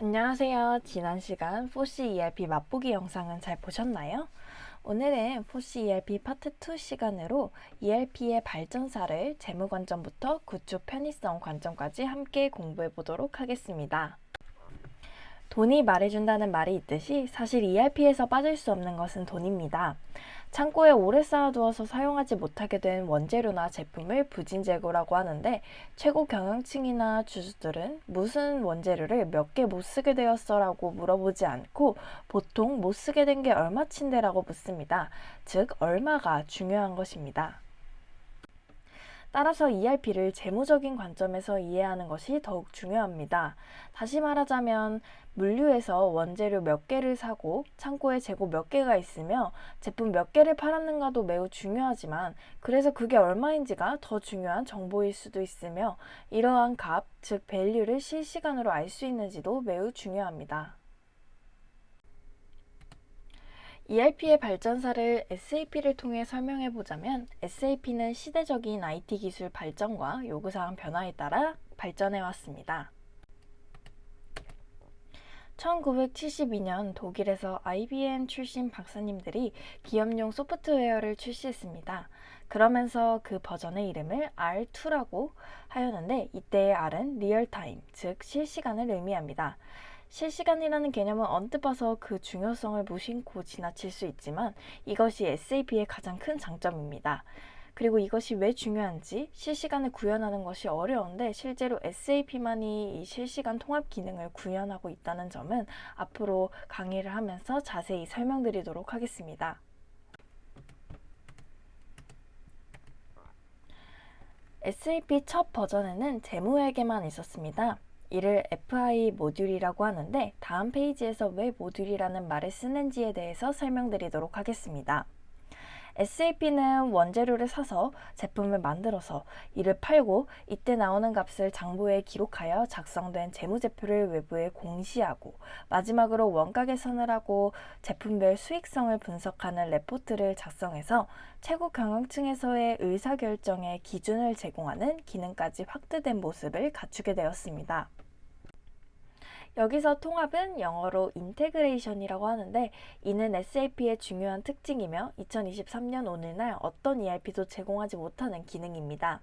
안녕하세요. 지난 시간 4C ERP 맛보기 영상은 잘 보셨나요? 오늘은 4C ERP 파트 2 시간으로 ERP의 발전사를 재무 관점부터 구축 편의성 관점까지 함께 공부해 보도록 하겠습니다. 돈이 말해준다는 말이 있듯이 사실 ERP에서 빠질 수 없는 것은 돈입니다. 창고에 오래 쌓아두어서 사용하지 못하게 된 원재료나 제품을 부진재고라고 하는데, 최고 경영층이나 주주들은 무슨 원재료를 몇 개 못 쓰게 되었어 라고 물어보지 않고 보통 못 쓰게 된 게 얼마친데 라고 묻습니다. 즉 얼마가 중요한 것입니다. 따라서 ERP를 재무적인 관점에서 이해하는 것이 더욱 중요합니다. 다시 말하자면 물류에서 원재료 몇 개를 사고 창고에 재고 몇 개가 있으며 제품 몇 개를 팔았는가도 매우 중요하지만, 그래서 그게 얼마인지가 더 중요한 정보일 수도 있으며, 이러한 값, 즉 밸류를 실시간으로 알 수 있는지도 매우 중요합니다. ERP의 발전사를 SAP를 통해 설명해 보자면, SAP는 시대적인 IT 기술 발전과 요구사항 변화에 따라 발전해 왔습니다. 1972년 독일에서 IBM 출신 박사님들이 기업용 소프트웨어를 출시했습니다. 그러면서 그 버전의 이름을 R2라고 하였는데, 이때의 R은 리얼타임, 즉 실시간을 의미합니다. 실시간이라는 개념은 언뜻 봐서 그 중요성을 무심코 지나칠 수 있지만 이것이 SAP의 가장 큰 장점입니다. 그리고 이것이 왜 중요한지, 실시간을 구현하는 것이 어려운데 실제로 SAP만이 이 실시간 통합 기능을 구현하고 있다는 점은 앞으로 강의를 하면서 자세히 설명드리도록 하겠습니다. SAP 첫 버전에는 재무회계만 있었습니다. 이를 FI 모듈이라고 하는데, 다음 페이지에서 왜 모듈이라는 말을 쓰는지에 대해서 설명드리도록 하겠습니다. SAP는 원재료를 사서 제품을 만들어서 이를 팔고 이때 나오는 값을 장부에 기록하여 작성된 재무제표를 외부에 공시하고, 마지막으로 원가 계산을 하고 제품별 수익성을 분석하는 레포트를 작성해서 최고 경영층에서의 의사결정의 기준을 제공하는 기능까지 확대된 모습을 갖추게 되었습니다. 여기서 통합은 영어로 인테그레이션이라고 하는데, 이는 SAP의 중요한 특징이며 2023년 오늘날 어떤 ERP도 제공하지 못하는 기능입니다.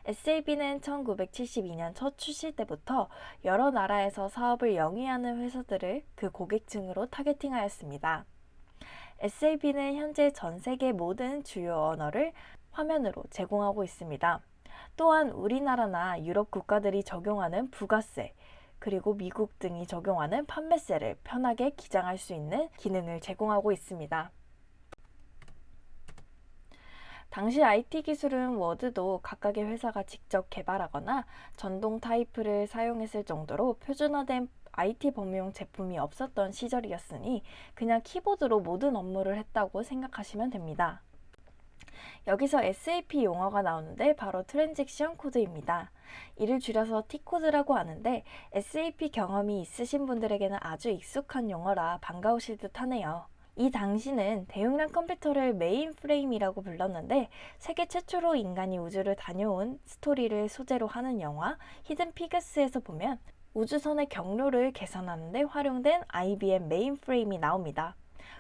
SAP는 1972년 첫 출시 때부터 여러 나라에서 사업을 영위하는 회사들을 그 고객층으로 타겟팅하였습니다. SAP는 현재 전 세계 모든 주요 언어를 화면으로 제공하고 있습니다. 또한 우리나라나 유럽 국가들이 적용하는 부가세, 그리고 미국 등이 적용하는 판매세를 편하게 기장할 수 있는 기능을 제공하고 있습니다. 당시 IT 기술은 워드도 각각의 회사가 직접 개발하거나 전동 타이프를 사용했을 정도로 표준화된 IT 범용 제품이 없었던 시절이었으니 그냥 키보드로 모든 업무를 했다고 생각하시면 됩니다. 여기서 SAP 용어가 나오는데 바로 트랜잭션 코드입니다. 이를 줄여서 T코드라고 하는데, SAP 경험이 있으신 분들에게는 아주 익숙한 용어라 반가우실 듯 하네요. 이 당시는 대용량 컴퓨터를 메인프레임이라고 불렀는데, 세계 최초로 인간이 우주를 다녀온 스토리를 소재로 하는 영화 히든 피겨스에서 보면 우주선의 경로를 계산하는 데 활용된 IBM 메인프레임이 나옵니다.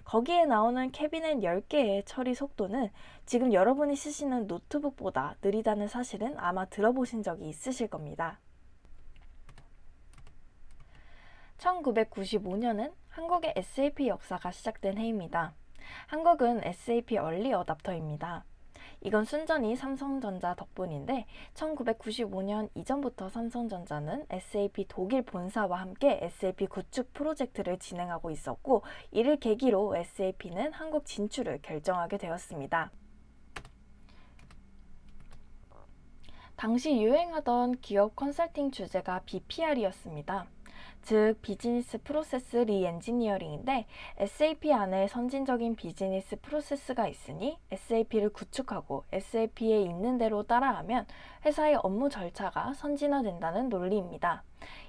거기에 나오는 캐비넷 10개의 처리 속도는 지금 여러분이 쓰시는 노트북보다 느리다는 사실은 아마 들어보신 적이 있으실 겁니다. 1995년은 한국의 SAP 역사가 시작된 해입니다. 한국은 SAP 얼리 어답터입니다. 이건 순전히 삼성전자 덕분인데, 1995년 이전부터 삼성전자는 SAP 독일 본사와 함께 SAP 구축 프로젝트를 진행하고 있었고, 이를 계기로 SAP는 한국 진출을 결정하게 되었습니다. 당시 유행하던 기업 컨설팅 주제가 BPR이었습니다. 즉 비즈니스 프로세스 리엔지니어링인데, SAP 안에 선진적인 비즈니스 프로세스가 있으니 SAP를 구축하고 SAP에 있는 대로 따라하면 회사의 업무 절차가 선진화된다는 논리입니다.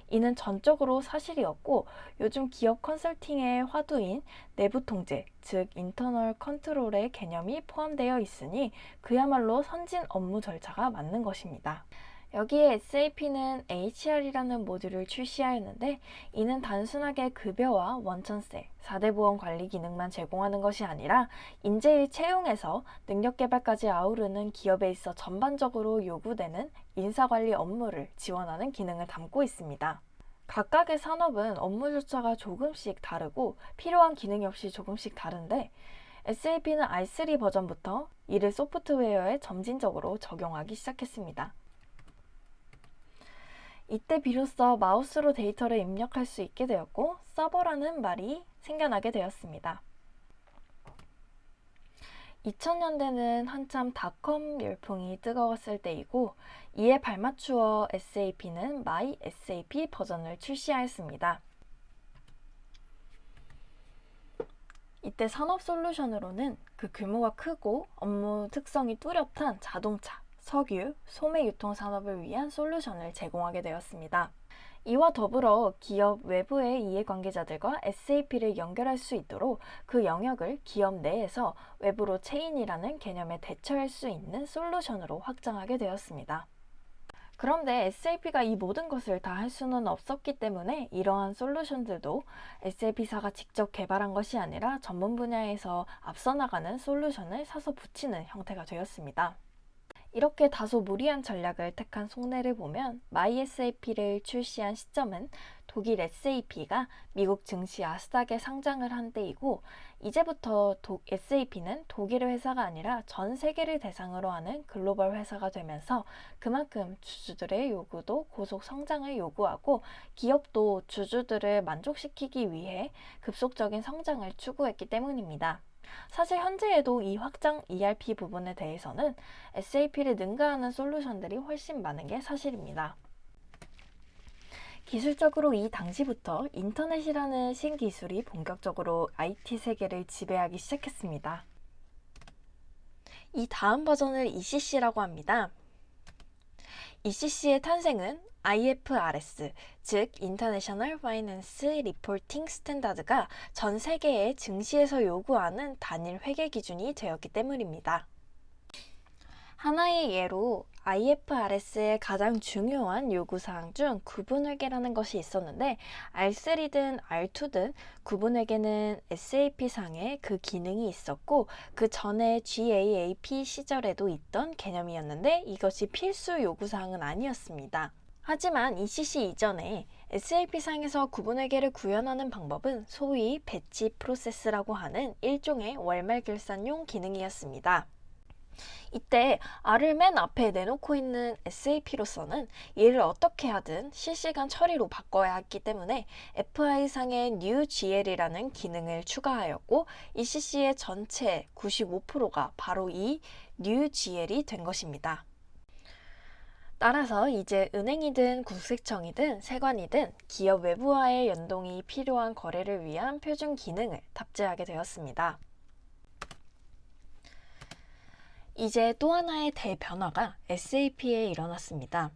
이는 전적으로 사실이었고, 요즘 기업 컨설팅의 화두인 내부 통제, 즉 인터널 컨트롤의 개념이 포함되어 있으니 그야말로 선진 업무 절차가 맞는 것입니다. 여기에 SAP는 HR이라는 모듈을 출시하였는데 이는 단순하게 급여와 원천세, 4대 보험 관리 기능만 제공하는 것이 아니라 인재의 채용에서 능력 개발까지 아우르는 기업에 있어 전반적으로 요구되는 인사관리 업무를 지원하는 기능을 담고 있습니다. 각각의 산업은 업무 조차가 조금씩 다르고 필요한 기능 역시 조금씩 다른데 SAP는 R3 버전부터 이를 소프트웨어에 점진적으로 적용하기 시작했습니다. 이때 비로소 마우스로 데이터를 입력할 수 있게 되었고 서버라는 말이 생겨나게 되었습니다. 2000년대는 한참 닷컴 열풍이 뜨거웠을 때이고 이에 발맞추어 SAP는 My SAP 버전을 출시하였습니다. 이때 산업 솔루션으로는 그 규모가 크고 업무 특성이 뚜렷한 자동차, 석유, 소매 유통 산업을 위한 솔루션을 제공하게 되었습니다. 이와 더불어 기업 외부의 이해관계자들과 SAP를 연결할 수 있도록 그 영역을 기업 내에서 외부로 체인이라는 개념에 대처할 수 있는 솔루션으로 확장하게 되었습니다. 그런데 SAP가 이 모든 것을 다 할 수는 없었기 때문에 이러한 솔루션들도 SAP사가 직접 개발한 것이 아니라 전문 분야에서 앞서 나가는 솔루션을 사서 붙이는 형태가 되었습니다. 이렇게 다소 무리한 전략을 택한 속내를 보면 MySAP를 출시한 시점은 독일 SAP가 미국 증시 아스닥에 상장을 한 때이고 이제부터 SAP는 독일의 회사가 아니라 전 세계를 대상으로 하는 글로벌 회사가 되면서 그만큼 주주들의 요구도 고속 성장을 요구하고 기업도 주주들을 만족시키기 위해 급속적인 성장을 추구했기 때문입니다. 사실 현재에도 이 확장 ERP 부분에 대해서는 SAP를 능가하는 솔루션들이 훨씬 많은 게 사실입니다. 기술적으로 이 당시부터 인터넷이라는 신기술이 본격적으로 IT 세계를 지배하기 시작했습니다. 이 다음 버전을 ECC라고 합니다. ECC의 탄생은 IFRS, 즉 International Finance Reporting Standard가 전 세계의 증시에서 요구하는 단일 회계 기준이 되었기 때문입니다. 하나의 예로 IFRS의 가장 중요한 요구사항 중 구분회계라는 것이 있었는데 R3든 R2든 구분회계는 SAP상에 그 기능이 있었고 그 전에 GAAP 시절에도 있던 개념이었는데 이것이 필수 요구사항은 아니었습니다. 하지만 ECC 이전에 SAP상에서 구분회계를 구현하는 방법은 소위 배치 프로세스라고 하는 일종의 월말결산용 기능이었습니다. 이때 R을 맨 앞에 내놓고 있는 SAP로서는 이를 어떻게 하든 실시간 처리로 바꿔야 했기 때문에 FI상의 New GL이라는 기능을 추가하였고 ECC의 전체 95%가 바로 이 New GL이 된 것입니다. 따라서 이제 은행이든 국세청이든 세관이든 기업 외부와의 연동이 필요한 거래를 위한 표준 기능을 탑재하게 되었습니다. 이제 또 하나의 대변화가 SAP에 일어났습니다.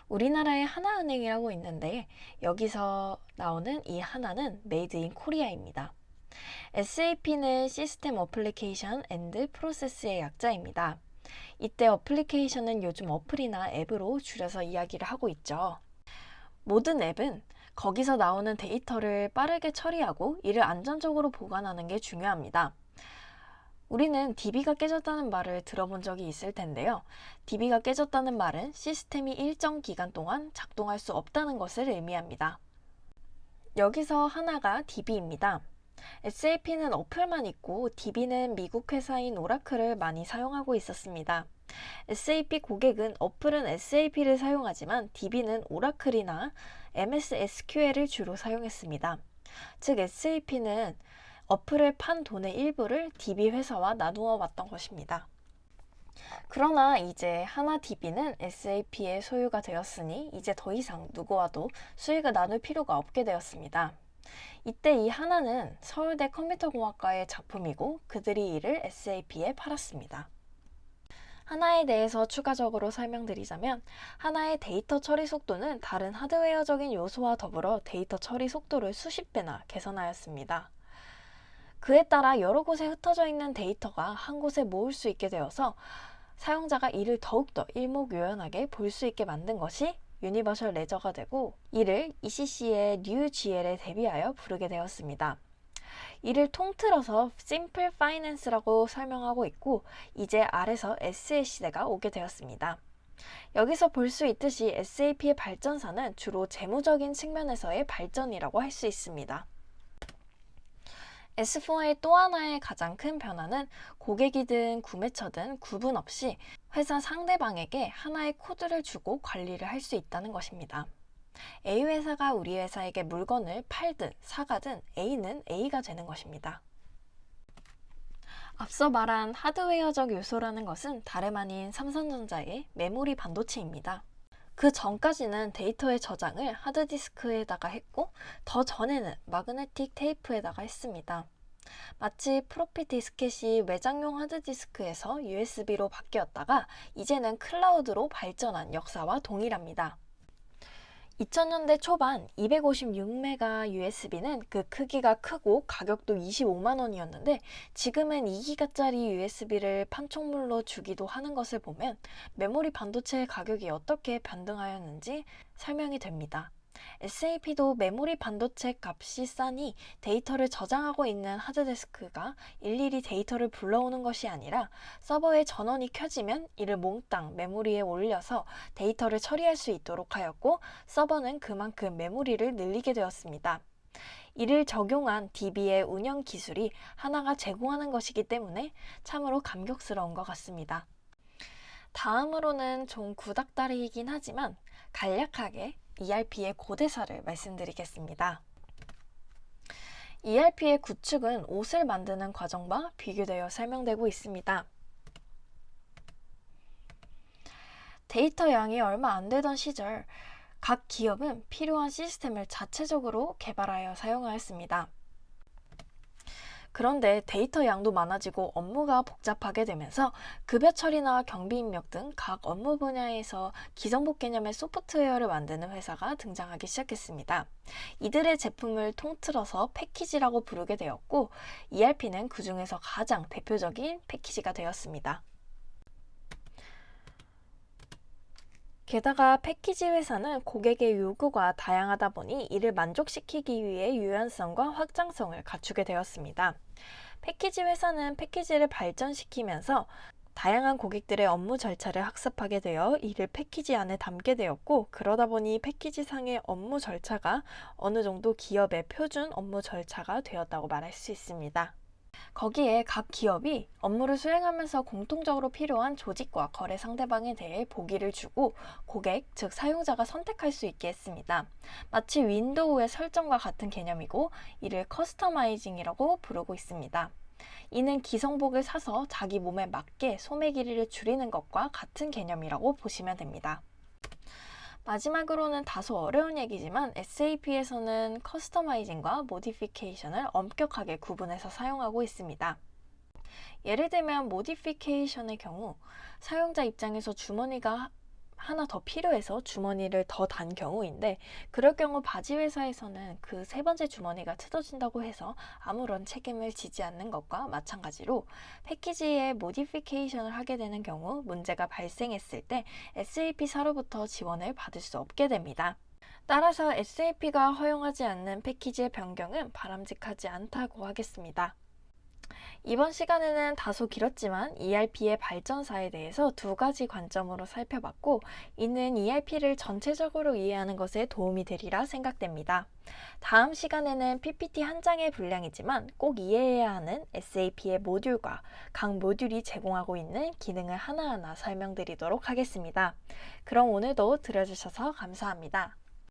우리나라에 하나은행이라고 있는데 여기서 나오는 이 하나는 메이드 인 코리아입니다. SAP는 시스템 어플리케이션 앤드 프로세스의 약자입니다. 이때 어플리케이션은 요즘 어플이나 앱으로 줄여서 이야기를 하고 있죠. 모든 앱은 거기서 나오는 데이터를 빠르게 처리하고 이를 안전적으로 보관하는 게 중요합니다. 우리는 DB가 깨졌다는 말을 들어본 적이 있을 텐데요. DB가 깨졌다는 말은 시스템이 일정 기간 동안 작동할 수 없다는 것을 의미합니다. 여기서 하나가 DB입니다. SAP는 어플만 있고 DB는 미국 회사인 오라클을 많이 사용하고 있었습니다. SAP 고객은 어플은 SAP를 사용하지만 DB는 오라클이나 MS SQL을 주로 사용했습니다. 즉 SAP는 어플을 판 돈의 일부를 DB 회사와 나누어 왔던 것입니다. 그러나 이제 하나 DB는 SAP의 소유가 되었으니 이제 더 이상 누구와도 수익을 나눌 필요가 없게 되었습니다. 이때 이 하나는 서울대 컴퓨터공학과의 작품이고 그들이 이를 SAP에 팔았습니다. 하나에 대해서 추가적으로 설명드리자면 하나의 데이터 처리 속도는 다른 하드웨어적인 요소와 더불어 데이터 처리 속도를 수십 배나 개선하였습니다. 그에 따라 여러 곳에 흩어져 있는 데이터가 한 곳에 모을 수 있게 되어서 사용자가 이를 더욱더 일목요연하게 볼 수 있게 만든 것이 유니버셜 레저가 되고, 이를 ECC의 뉴GL에 대비하여 부르게 되었습니다. 이를 통틀어서 심플 파이낸스라고 설명하고 있고, 이제 R에서 S의 시대가 오게 되었습니다. 여기서 볼 수 있듯이 SAP의 발전사는 주로 재무적인 측면에서의 발전이라고 할 수 있습니다. S4의 또 하나의 가장 큰 변화는 고객이든 구매처든 구분 없이 회사 상대방에게 하나의 코드를 주고 관리를 할 수 있다는 것입니다. A 회사가 우리 회사에게 물건을 팔든 사가든 A는 A가 되는 것입니다. 앞서 말한 하드웨어적 요소라는 것은 다름 아닌 삼성전자의 메모리 반도체입니다. 그 전까지는 데이터의 저장을 하드디스크에다가 했고, 더 전에는 마그네틱 테이프에다가 했습니다. 마치 프로피 디스켓이 외장용 하드디스크에서 USB로 바뀌었다가 이제는 클라우드로 발전한 역사와 동일합니다. 2000년대 초반 256메가 USB는 그 크기가 크고 가격도 25만 원이었는데, 지금은 2기가짜리 USB를 판촉물로 주기도 하는 것을 보면 메모리 반도체의 가격이 어떻게 변동하였는지 설명이 됩니다. SAP도 메모리 반도체 값이 싸니 데이터를 저장하고 있는 하드디스크가 일일이 데이터를 불러오는 것이 아니라 서버의 전원이 켜지면 이를 몽땅 메모리에 올려서 데이터를 처리할 수 있도록 하였고, 서버는 그만큼 메모리를 늘리게 되었습니다. 이를 적용한 DB의 운영 기술이 하나가 제공하는 것이기 때문에 참으로 감격스러운 것 같습니다. 다음으로는 좀 구닥다리이긴 하지만 간략하게 ERP의 고대사를 말씀드리겠습니다. ERP의 구축은 옷을 만드는 과정과 비교되어 설명되고 있습니다. 데이터 양이 얼마 안 되던 시절, 각 기업은 필요한 시스템을 자체적으로 개발하여 사용하였습니다. 그런데 데이터 양도 많아지고 업무가 복잡하게 되면서 급여 처리나 경비 입력 등 각 업무 분야에서 기성복 개념의 소프트웨어를 만드는 회사가 등장하기 시작했습니다. 이들의 제품을 통틀어서 패키지라고 부르게 되었고, ERP는 그 중에서 가장 대표적인 패키지가 되었습니다. 게다가 패키지 회사는 고객의 요구가 다양하다 보니 이를 만족시키기 위해 유연성과 확장성을 갖추게 되었습니다. 패키지 회사는 패키지를 발전시키면서 다양한 고객들의 업무 절차를 학습하게 되어 이를 패키지 안에 담게 되었고, 그러다 보니 패키지상의 업무 절차가 어느 정도 기업의 표준 업무 절차가 되었다고 말할 수 있습니다. 거기에 각 기업이 업무를 수행하면서 공통적으로 필요한 조직과 거래 상대방에 대해 보기를 주고 고객, 즉 사용자가 선택할 수 있게 했습니다. 마치 윈도우의 설정과 같은 개념이고, 이를 커스터마이징이라고 부르고 있습니다. 이는 기성복을 사서 자기 몸에 맞게 소매 길이를 줄이는 것과 같은 개념이라고 보시면 됩니다. 마지막으로는 다소 어려운 얘기지만 SAP에서는 커스터마이징과 모디피케이션을 엄격하게 구분해서 사용하고 있습니다. 예를 들면 모디피케이션의 경우, 사용자 입장에서 주머니가 하나 더 필요해서 주머니를 더 단 경우인데, 그럴 경우 바지 회사에서는 그 세 번째 주머니가 뜯어진다고 해서 아무런 책임을 지지 않는 것과 마찬가지로, 패키지에 모디피케이션을 하게 되는 경우 문제가 발생했을 때 SAP사로부터 지원을 받을 수 없게 됩니다. 따라서 SAP가 허용하지 않는 패키지의 변경은 바람직하지 않다고 하겠습니다. 이번 시간에는 다소 길었지만 ERP의 발전사에 대해서 두 가지 관점으로 살펴봤고, 이는 ERP를 전체적으로 이해하는 것에 도움이 되리라 생각됩니다. 다음 시간에는 PPT 한 장의 분량이지만 꼭 이해해야 하는 SAP의 모듈과 각 모듈이 제공하고 있는 기능을 하나하나 설명드리도록 하겠습니다. 그럼 오늘도 들어주셔서 감사합니다.